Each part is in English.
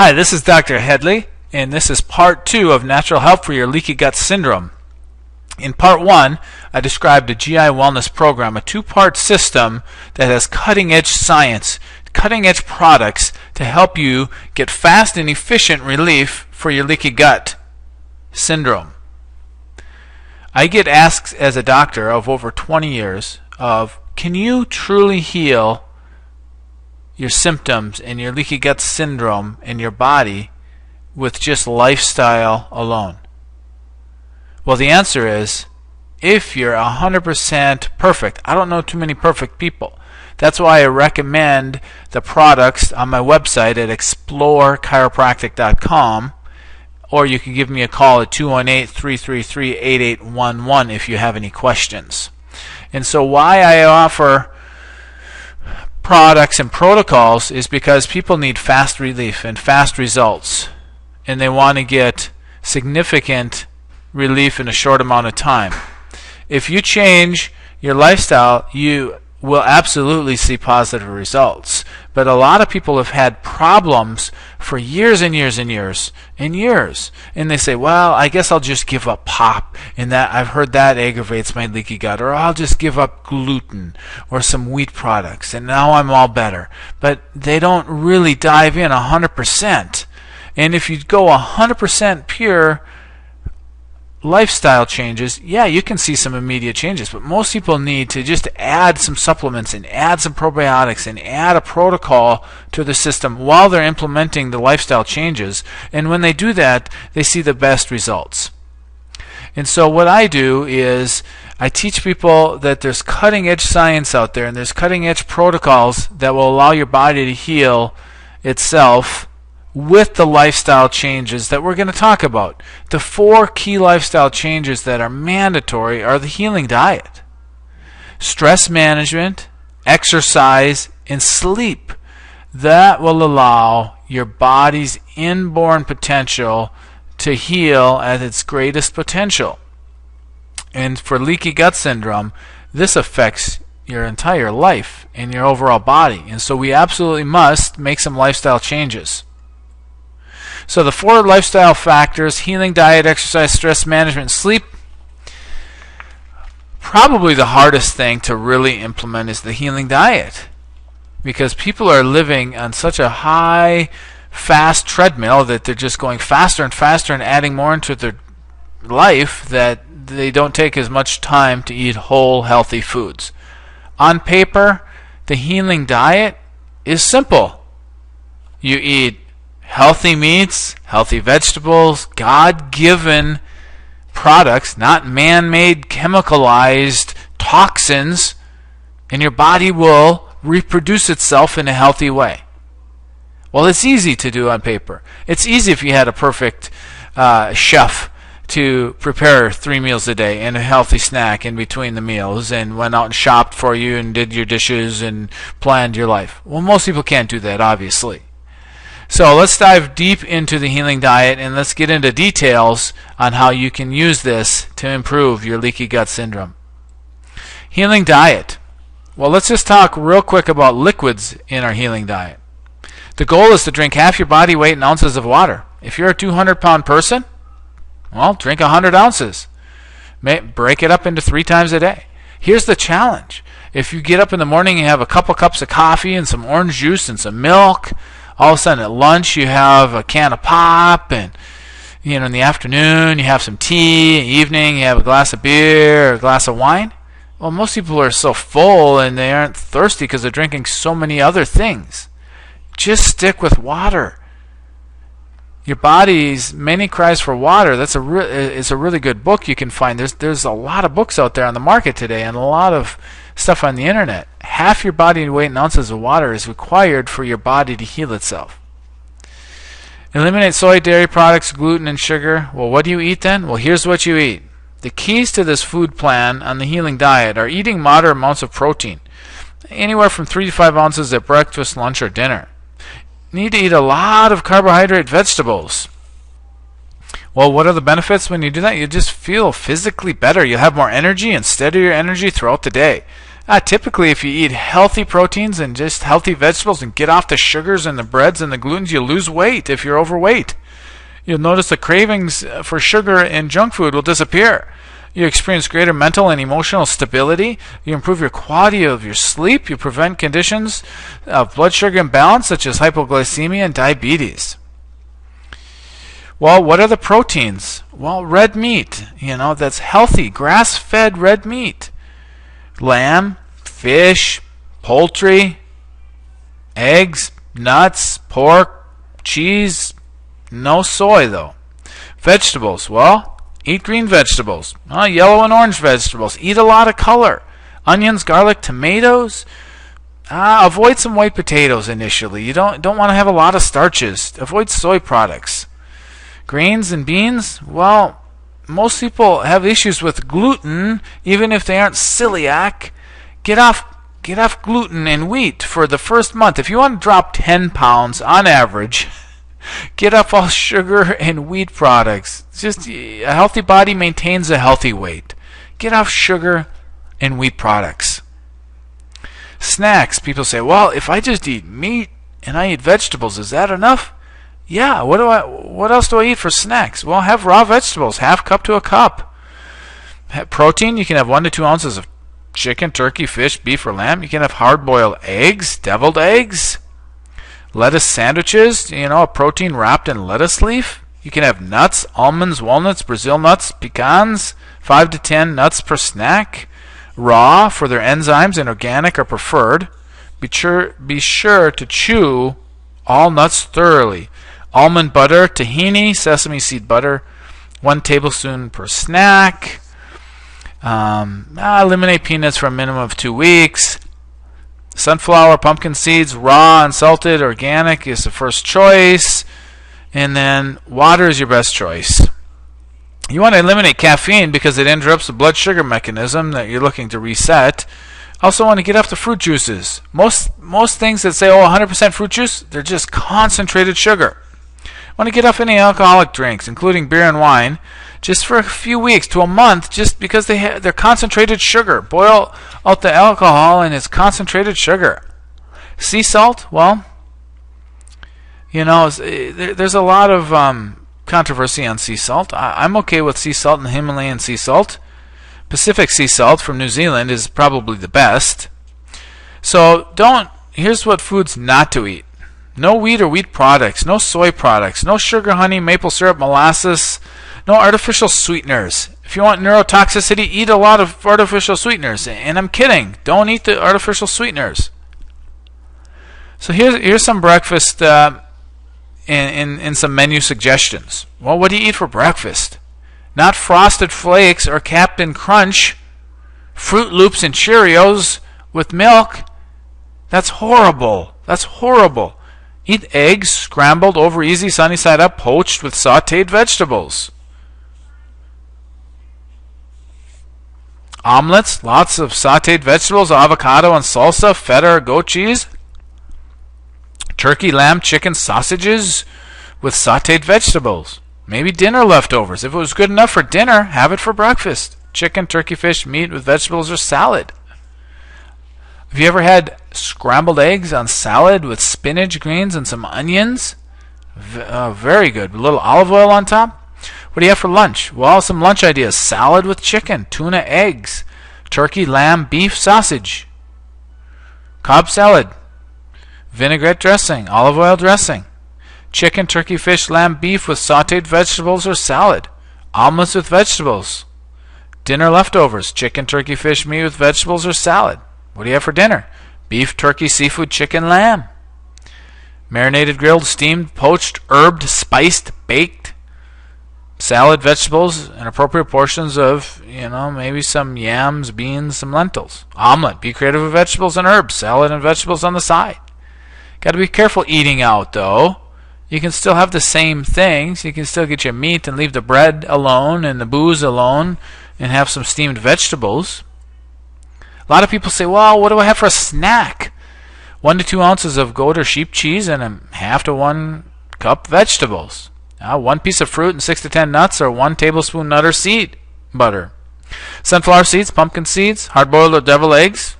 Hi, this is Dr. Headlee, and this is part 2 of Natural Help for Your Leaky Gut Syndrome. In part 1, I described a GI wellness program, a 2-part system that has cutting-edge science, cutting-edge products to help you get fast and efficient relief for your leaky gut syndrome. I get asked as a doctor of over 20 years of, can you truly heal your symptoms and your leaky gut syndrome in your body with just lifestyle alone? Well, the answer is, if you're 100% perfect. I don't know too many perfect people. That's why I recommend the products on my website at explorechiropractic.com, or you can give me a call at 218-333-8811 if you have any questions. And so why I offer products and protocols is because people need fast relief and fast results, and they want to get significant relief in a short amount of time. If you change your lifestyle, you will absolutely see positive results. But a lot of people have had problems for years and years and years and years, and they say, well, I guess I'll just give up pop, and that I've heard that aggravates my leaky gut, or I'll just give up gluten or some wheat products, and now I'm all better. But they don't really dive in 100%. And if you go 100% pure lifestyle changes, yeah, you can see some immediate changes, but most people need to just add some supplements and add some probiotics and add a protocol to the system while they're implementing the lifestyle changes, and when they do that, they see the best results. And so what I do is I teach people that there's cutting edge science out there, and there's cutting edge protocols that will allow your body to heal itself with the lifestyle changes that we're going to talk about. The 4 key lifestyle changes that are mandatory are the healing diet, stress management, exercise, and sleep. That will allow your body's inborn potential to heal at its greatest potential. And for leaky gut syndrome, this affects your entire life and your overall body. And so we absolutely must make some lifestyle changes. So the 4 lifestyle factors: healing diet, exercise, stress management, sleep. Probably the hardest thing to really implement is the healing diet, because people are living on such a high, fast treadmill that they're just going faster and faster and adding more into their life that they don't take as much time to eat whole, healthy foods. On paper, the healing diet is simple. You eat healthy meats, healthy vegetables, God-given products, not man-made chemicalized toxins, and your body will reproduce itself in a healthy way. Well, it's easy to do on paper. It's easy if you had a perfect chef to prepare 3 meals a day and a healthy snack in between the meals, and went out and shopped for you and did your dishes and planned your life. Well, most people can't do that, obviously. So let's dive deep into the healing diet, and let's get into details on how you can use this to improve your leaky gut syndrome. Healing diet. Well, let's just talk real quick about liquids in our healing diet. The goal is to drink half your body weight in ounces of water. If you're a 200-pound person, well, drink 100 ounces. Break it up into 3 times a day. Here's the challenge. If you get up in the morning and have a couple cups of coffee and some orange juice and some milk, all of a sudden at lunch you have a can of pop, and in the afternoon you have some tea, evening you have a glass of beer or a glass of wine. Well, most people are so full and they aren't thirsty because they're drinking so many other things. Just stick with water. Your body's many cries for water. It's a really good book you can find. There's a lot of books out there on the market today, and a lot of stuff on the internet. Half your body weight in ounces of water is required for your body to heal itself. Eliminate soy, dairy products, gluten, and sugar. Well, what do you eat then? Well, here's what you eat. The keys to this food plan on the healing diet are eating moderate amounts of protein, anywhere from 3 to 5 ounces at breakfast, lunch, or dinner. You need to eat a lot of carbohydrate vegetables. Well, what are the benefits when you do that? You just feel physically better. You'll have more energy and steadier energy throughout the day. Typically, if you eat healthy proteins and just healthy vegetables and get off the sugars and the breads and the glutens, you lose weight if you're overweight. You'll notice the cravings for sugar and junk food will disappear. You experience greater mental and emotional stability. You improve your quality of your sleep. You prevent conditions of blood sugar imbalance such as hypoglycemia and diabetes. Well, what are the proteins? Well, red meat, that's healthy, grass-fed red meat. Lamb, fish, poultry, eggs, nuts, pork, cheese, no soy though. Vegetables, well, eat green vegetables, yellow and orange vegetables. Eat a lot of color. Onions, garlic, tomatoes. Avoid some white potatoes initially. You don't want to have a lot of starches. Avoid soy products. Grains and beans, well, most people have issues with gluten, even if they aren't celiac. Get off gluten and wheat for the first month. If you want to drop 10 pounds on average, get off all sugar and wheat products. Just a healthy body maintains a healthy weight. Get off sugar and wheat products. Snacks, people say, well, if I just eat meat and I eat vegetables, is that enough? Yeah, what else do I eat for snacks? Well, have raw vegetables, half cup to a cup. Protein, you can have 1 to 2 ounces of chicken, turkey, fish, beef, or lamb. You can have hard-boiled eggs, deviled eggs, lettuce sandwiches, a protein wrapped in lettuce leaf. You can have nuts, almonds, walnuts, Brazil nuts, pecans, 5 to 10 nuts per snack. Raw for their enzymes and organic are preferred. Be sure to chew all nuts thoroughly. Almond butter, tahini, sesame seed butter, 1 tablespoon per snack. Eliminate peanuts for a minimum of 2 weeks. Sunflower, pumpkin seeds, raw, unsalted, organic is the first choice. And then water is your best choice. You want to eliminate caffeine because it interrupts the blood sugar mechanism that you're looking to reset. Also want to get off the fruit juices. Most things that say, 100% fruit juice, they're just concentrated sugar. Want to get off any alcoholic drinks, including beer and wine, just for a few weeks to a month, just because they're concentrated sugar. Boil out the alcohol and it's concentrated sugar. Sea salt, well, there's a lot of controversy on sea salt. I'm okay with sea salt and Himalayan sea salt. Pacific sea salt from New Zealand is probably the best. So here's what foods not to eat. No wheat or wheat products, no soy products, no sugar, honey, maple syrup, molasses, no artificial sweeteners. If you want neurotoxicity, eat a lot of artificial sweeteners. And I'm kidding. Don't eat the artificial sweeteners. So here's some breakfast in some menu suggestions. Well, what do you eat for breakfast? Not Frosted Flakes or Captain Crunch, Fruit Loops and Cheerios with milk. That's horrible. That's horrible. Eat eggs, scrambled, over easy, sunny side up, poached with sautéed vegetables. Omelets, lots of sautéed vegetables, avocado and salsa, feta or goat cheese. Turkey, lamb, chicken, sausages with sautéed vegetables. Maybe dinner leftovers. If it was good enough for dinner, have it for breakfast. Chicken, turkey, fish, meat with vegetables or salad. Have you ever had scrambled eggs on salad with spinach, greens, and some onions? Very good. A little olive oil on top. What do you have for lunch? Well, some lunch ideas. Salad with chicken, tuna, eggs, turkey, lamb, beef, sausage. Cobb salad. Vinaigrette dressing, olive oil dressing. Chicken, turkey, fish, lamb, beef with sautéed vegetables or salad. Omelets with vegetables. Dinner leftovers. Chicken, turkey, fish, meat with vegetables or salad. What do you have for dinner? Beef, turkey, seafood, chicken, lamb. Marinated, grilled, steamed, poached, herbed, spiced, baked. Salad, vegetables, and appropriate portions of, maybe some yams, beans, some lentils. Omelet. Be creative with vegetables and herbs. Salad and vegetables on the side. Got to be careful eating out, though. You can still have the same things. You can still get your meat and leave the bread alone and the booze alone and have some steamed vegetables. A lot of people say, well, what do I have for a snack? 1 to 2 ounces of goat or sheep cheese and a half to 1 cup vegetables. 1 piece of fruit and 6 to 10 nuts or 1 tablespoon nut or seed butter. Sunflower seeds, pumpkin seeds, hard-boiled or deviled eggs,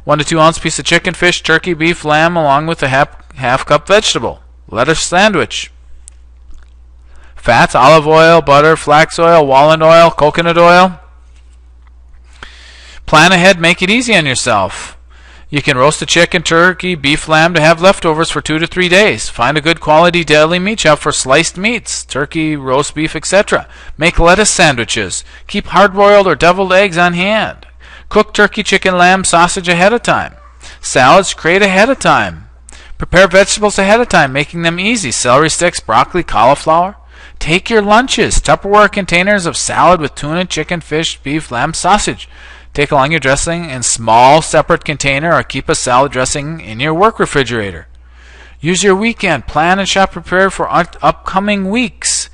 1 to 2 ounce piece of chicken, fish, turkey, beef, lamb, along with a half cup vegetable. Lettuce sandwich. Fats, olive oil, butter, flax oil, walnut oil, coconut oil. Plan ahead, make it easy on yourself. You can roast a chicken, turkey, beef, lamb to have leftovers for 2 to 3 days. Find a good quality deli meat shop for sliced meats, turkey, roast beef, etc. Make lettuce sandwiches. Keep hard-boiled or deviled eggs on hand. Cook turkey, chicken, lamb, sausage ahead of time. Salads, create ahead of time. Prepare vegetables ahead of time, making them easy. Celery sticks, broccoli, cauliflower. Take your lunches. Tupperware containers of salad with tuna, chicken, fish, beef, lamb, sausage. Take along your dressing in small separate container or keep a salad dressing in your work refrigerator. Use your weekend. Plan and shop prepared for upcoming weeks.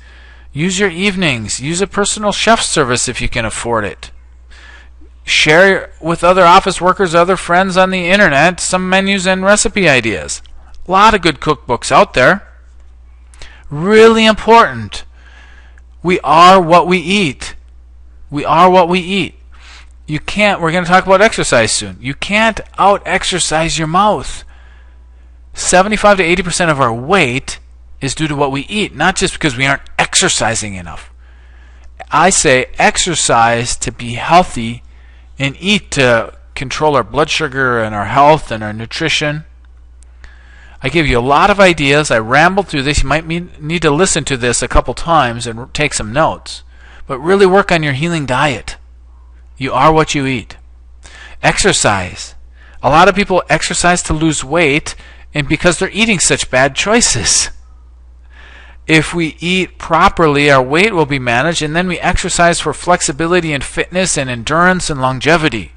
Use your evenings. Use a personal chef service if you can afford it. Share with other office workers, other friends on the internet, some menus and recipe ideas. A lot of good cookbooks out there. Really important. We are what we eat. We are what we eat. You can't, we're going to talk about exercise soon. You can't out-exercise your mouth. 75 to 80% of our weight is due to what we eat, not just because we aren't exercising enough. I say exercise to be healthy and eat to control our blood sugar and our health and our nutrition. I give you a lot of ideas. I rambled through this. You might need to listen to this a couple times and take some notes. But really work on your healing diet. You are what you eat. Exercise. A lot of people exercise to lose weight and because they're eating such bad choices. If we eat properly, our weight will be managed, and then we exercise for flexibility and fitness and endurance and longevity.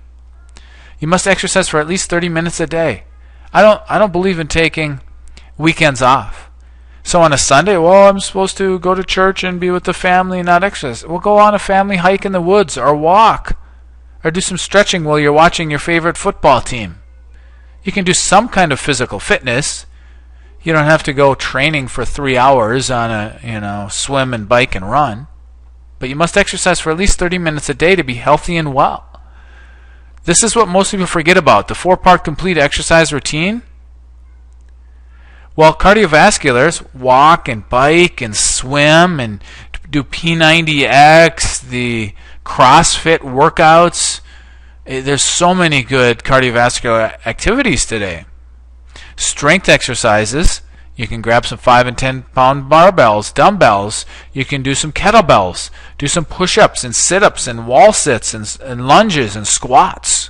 You must exercise for at least 30 minutes a day. I don't believe in taking weekends off. So on a Sunday, well, I'm supposed to go to church and be with the family and not exercise. We'll go on a family hike in the woods or walk. Or do some stretching while you're watching your favorite football team. You can do some kind of physical fitness. You don't have to go training for 3 hours on a, swim and bike and run. But you must exercise for at least 30 minutes a day to be healthy and well. This is what most people forget about, the 4-part complete exercise routine. Well, cardiovasculars walk and bike and swim and do P90X, the CrossFit workouts. There's so many good cardiovascular activities today. Strength exercises. You can grab some 5 and 10 pound barbells, dumbbells. You can do some kettlebells. Do some push-ups and sit-ups and wall sits and lunges and squats.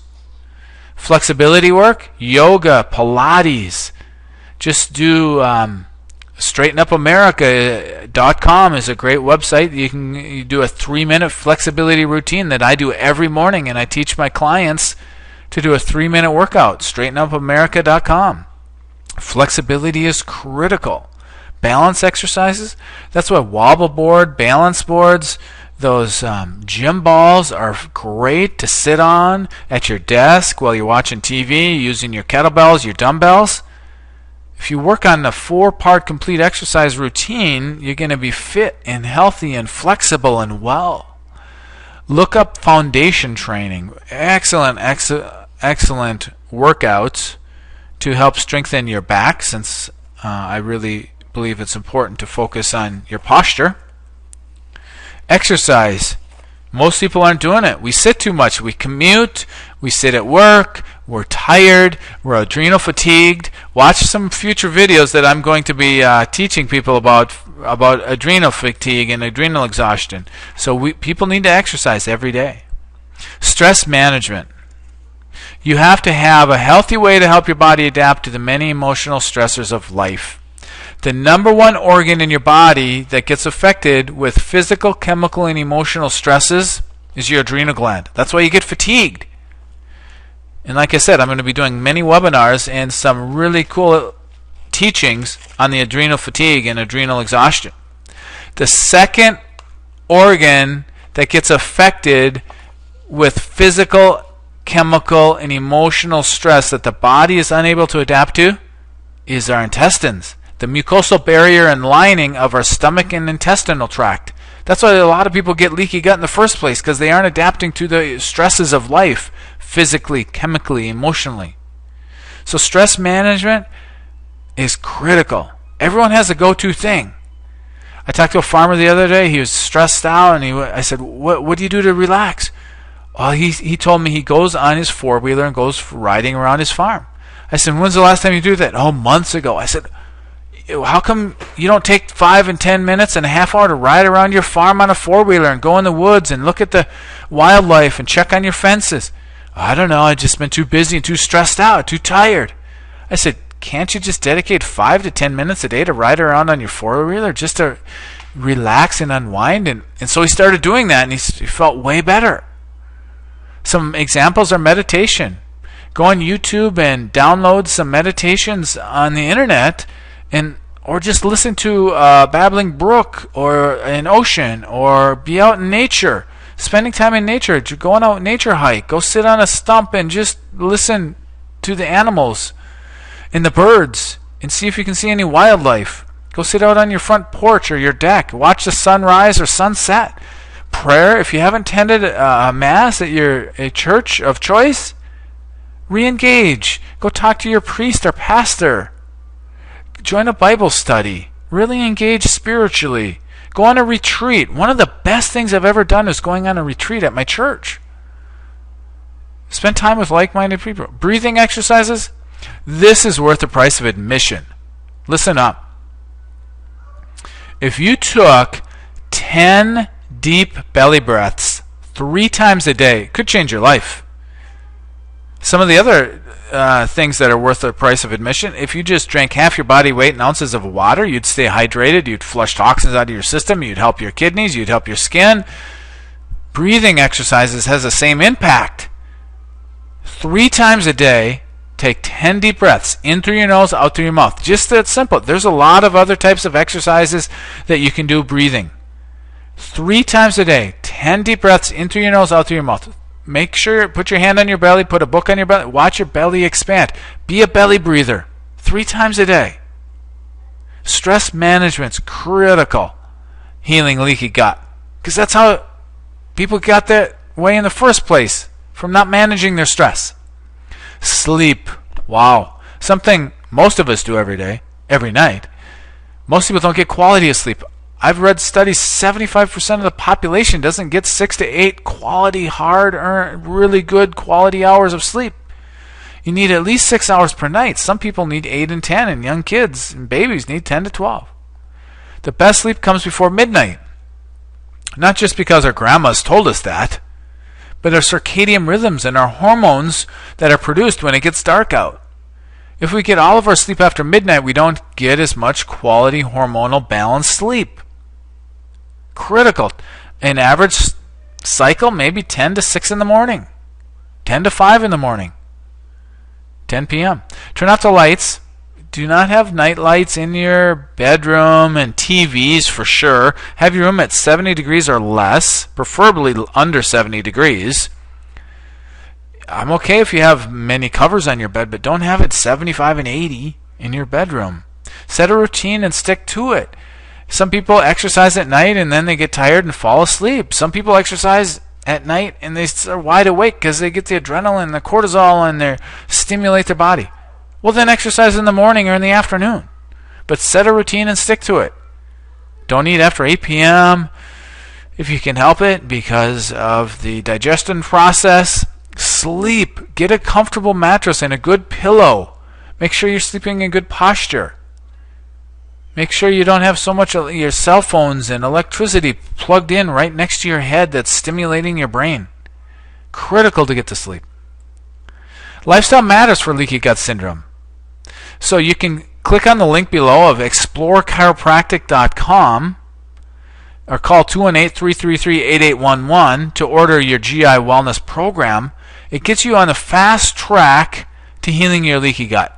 Flexibility work. Yoga, Pilates. Just do StraightenUpAmerica.com is a great website. You do a 3-minute flexibility routine that I do every morning, and I teach my clients to do a 3-minute workout. StraightenUpAmerica.com. Flexibility is critical. Balance exercises. That's why wobble board, balance boards, those gym balls are great to sit on at your desk while you're watching TV, using your kettlebells, your dumbbells. If you work on the 4-part complete exercise routine, you're going to be fit and healthy and flexible and well. Look up foundation training. Excellent workouts to help strengthen your back, since I really believe it's important to focus on your posture. Exercise. Most people aren't doing it. We sit too much. We commute. We sit at work. We're tired. We're adrenal fatigued. Watch some future videos that I'm going to be teaching people about adrenal fatigue and adrenal exhaustion. So people need to exercise every day. Stress management. You have to have a healthy way to help your body adapt to the many emotional stressors of life. The number one organ in your body that gets affected with physical, chemical, and emotional stresses is your adrenal gland. That's why you get fatigued. And like I said, I'm going to be doing many webinars and some really cool teachings on the adrenal fatigue and adrenal exhaustion. The second organ that gets affected with physical, chemical, and emotional stress that the body is unable to adapt to is our intestines. The mucosal barrier and lining of our stomach and intestinal tract. That's why a lot of people get leaky gut in the first place, because they aren't adapting to the stresses of life physically, chemically, emotionally. So stress management is critical. Everyone has a go-to thing. I talked to a farmer the other day. He was stressed out, and I said, what do you do to relax? Well, he told me he goes on his four-wheeler and goes riding around his farm. I said, when's the last time you do that? Oh, months ago. I said, how come you don't take 5 and 10 minutes and a half hour to ride around your farm on a four-wheeler and go in the woods and look at the wildlife and check on your fences? I don't know. I've just been too busy and too stressed out, too tired. I said, can't you just dedicate 5 to 10 minutes a day to ride around on your four-wheeler just to relax and unwind? And so he started doing that, and he felt way better. Some examples are meditation. Go on YouTube and download some meditations on the internet, or just listen to a babbling brook or an ocean, or be out in nature, spending time in nature. Go on a nature hike. Go sit on a stump and just listen to the animals and the birds and see if you can see any wildlife. Go sit out on your front porch or your deck. Watch the sunrise or sunset. Prayer, if you haven't attended a mass at a church of choice, re-engage. Go talk to your priest or pastor. Join a Bible study. Really engage spiritually. Go on a retreat. One of the best things I've ever done is going on a retreat at my church. Spend time with like-minded people. Breathing exercises. This is worth the price of admission. Listen up. If you took 10 deep belly breaths 3 times a day, it could change your life. Some of the other things that are worth the price of admission, if you just drank half your body weight in ounces of water, you'd stay hydrated, you'd flush toxins out of your system, you'd help your kidneys, you'd help your skin. Breathing exercises has the same impact. 3 times a day, take 10 deep breaths, in through your nose, out through your mouth. Just that simple. There's a lot of other types of exercises that you can do breathing. 3 times a day, 10 deep breaths, in through your nose, out through your mouth. Make sure, put your hand on your belly, put a book on your belly, watch your belly expand. Be a belly breather 3 times a day. Stress management's critical. Healing leaky gut. Because that's how people got that way in the first place, from not managing their stress. Sleep. Wow. Something most of us do every day, every night. Most people don't get quality of sleep. I've read studies, 75% of the population doesn't get 6 to 8 quality, hard-earned, really good quality hours of sleep. You need at least 6 hours per night. Some people need 8 and 10, and young kids and babies need 10 to 12. The best sleep comes before midnight. Not just because our grandmas told us that, but our circadian rhythms and our hormones that are produced when it gets dark out. If we get all of our sleep after midnight, we don't get as much quality hormonal balanced sleep. Critical. An average cycle, maybe 10 to 6 in the morning, 10 to 5 in the morning, 10 p.m. Turn off the lights. Do not have night lights in your bedroom, and TVs for sure. Have your room at 70 degrees or less, preferably under 70 degrees. I'm okay if you have many covers on your bed, but don't have it 75 and 80 in your bedroom. Set a routine and stick to it. Some people exercise at night and then they get tired and fall asleep. Some people exercise at night and they are wide awake because they get the adrenaline, the cortisol, and they stimulate their body. Well, then exercise in the morning or in the afternoon. But set a routine and stick to it. Don't eat after 8 p.m. if you can help it because of the digestion process. Sleep. Get a comfortable mattress and a good pillow. Make sure you're sleeping in good posture. Make sure you don't have so much of your cell phones and electricity plugged in right next to your head that's stimulating your brain. Critical to get to sleep. Lifestyle matters for leaky gut syndrome. So you can click on the link below of explorechiropractic.com or call 218-333-8811 to order your GI Wellness Program. It gets you on a fast track to healing your leaky gut.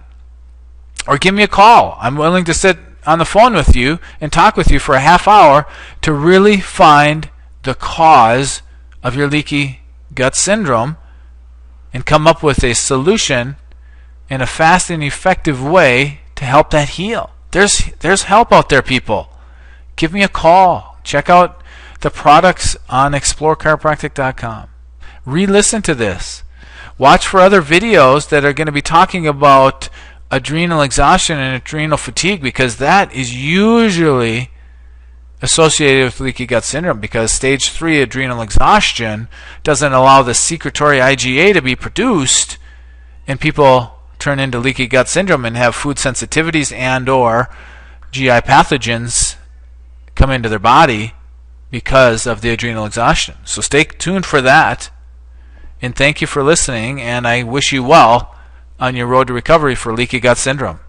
Or give me a call. I'm willing to sit on the phone with you and talk with you for a half hour to really find the cause of your leaky gut syndrome and come up with a solution in a fast and effective way to help that heal. There's help out there, people. Give me a call. Check out the products on explorechiropractic.com. Re-listen to this. Watch for other videos that are going to be talking about adrenal exhaustion and adrenal fatigue, because that is usually associated with leaky gut syndrome, because stage 3 adrenal exhaustion doesn't allow the secretory IgA to be produced, and people turn into leaky gut syndrome and have food sensitivities and or GI pathogens come into their body because of the adrenal exhaustion. So stay tuned for that, and thank you for listening, and I wish you well on your road to recovery for leaky gut syndrome.